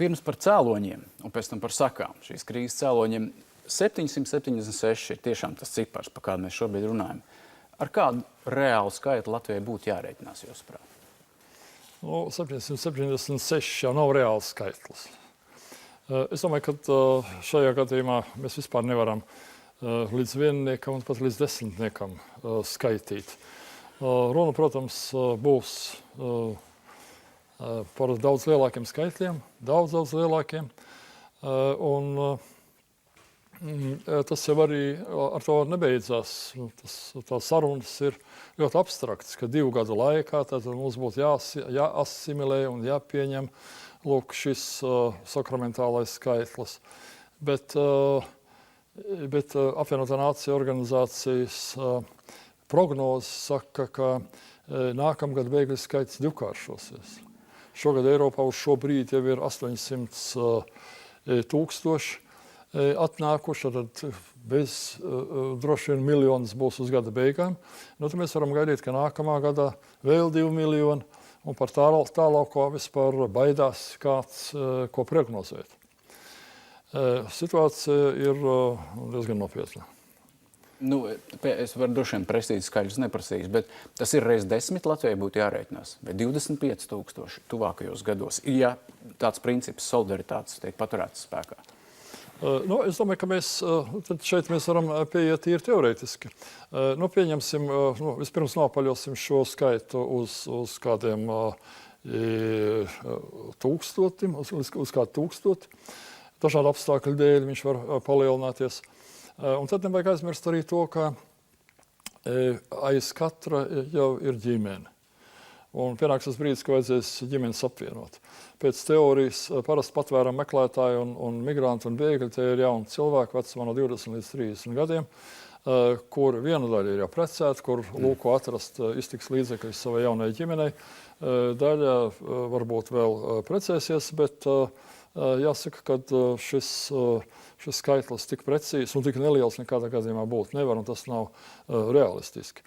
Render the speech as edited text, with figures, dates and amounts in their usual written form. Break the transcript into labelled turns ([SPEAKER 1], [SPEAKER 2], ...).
[SPEAKER 1] Pirms par cēloņiem un pēc tam par sakām. Šīs krīzes cēloņiem 776 ir tiešām tas cipars, par kādu mēs šobrīd runājam. Ar kādu reālu skaitu Latvijai būtu jārēķinās, jūsuprāt?
[SPEAKER 2] 776 jau nav reāls skaitlis. Es domāju, ka šajā gadījumā mēs vispār nevaram līdz vienniekam un pat līdz desmitniekam skaitīt. Runa, protams, būs par daudz lielākiem skaitļiem, daudz lielākiem. Tas jau arī ar to nebeidzās. Tās sarunas ir ļoti abstraktas, ka 2 gadu laikā tad mums būtu jāasimilē un jāpieņem lūk, šis sakramentālais skaitlis. Bet apvienotā nācija organizācijas prognozes saka, ka nākamgad bēgļu skaits divkāršosies. Šogad Eiropā uz šo brīdi jau ir 800 000 atnākuši, tad droši vien miljonus būs uz gada beigām. Tad mēs varam gaidīt, ka nākamā gadā vēl 2 miljoni, un par tālāko vispār baidās kāds, ko prognozēt. Situācija ir diezgan nopietna.
[SPEAKER 1] Es varu droši vien precīzi skaļus neprasīs, bet tas ir reiz 10 Latvijai būtu jārēķinās, vai 25 000 tuvākajos gados, ja tāds princips solidaritātes tiek paturēts spēkā.
[SPEAKER 2] Es domāju, ka šeit mēs varam pieiet tīri teorētiski. Pieņemsim, vispirms nopaļosim šo skaitu uz kādiem tūkstotim, uz kādu 1000. Dažādu apstākļu dēļ viņš var palielināties. Un tad nevajag aizmirst arī to, ka aiz katra jau ir ģimene. Un pienāks tas brīdis, ka vajadzēs ģimenes apvienot. Pēc teorijas parasti patvērumu meklētāji un migranti un bēgļi, tie ir jauni cilvēki vecumā no 20 līdz 30 gadiem, kur viena daļa ir jau precēta, kur lūko atrast iztiks līdzekļus savai jaunai ģimenei. Daļa varbūt vēl precēsies, bet jāsaka, ka šis skaitlis tik precīzs un tik neliels nekādā gadījumā būt nevar, un tas nav realistiski.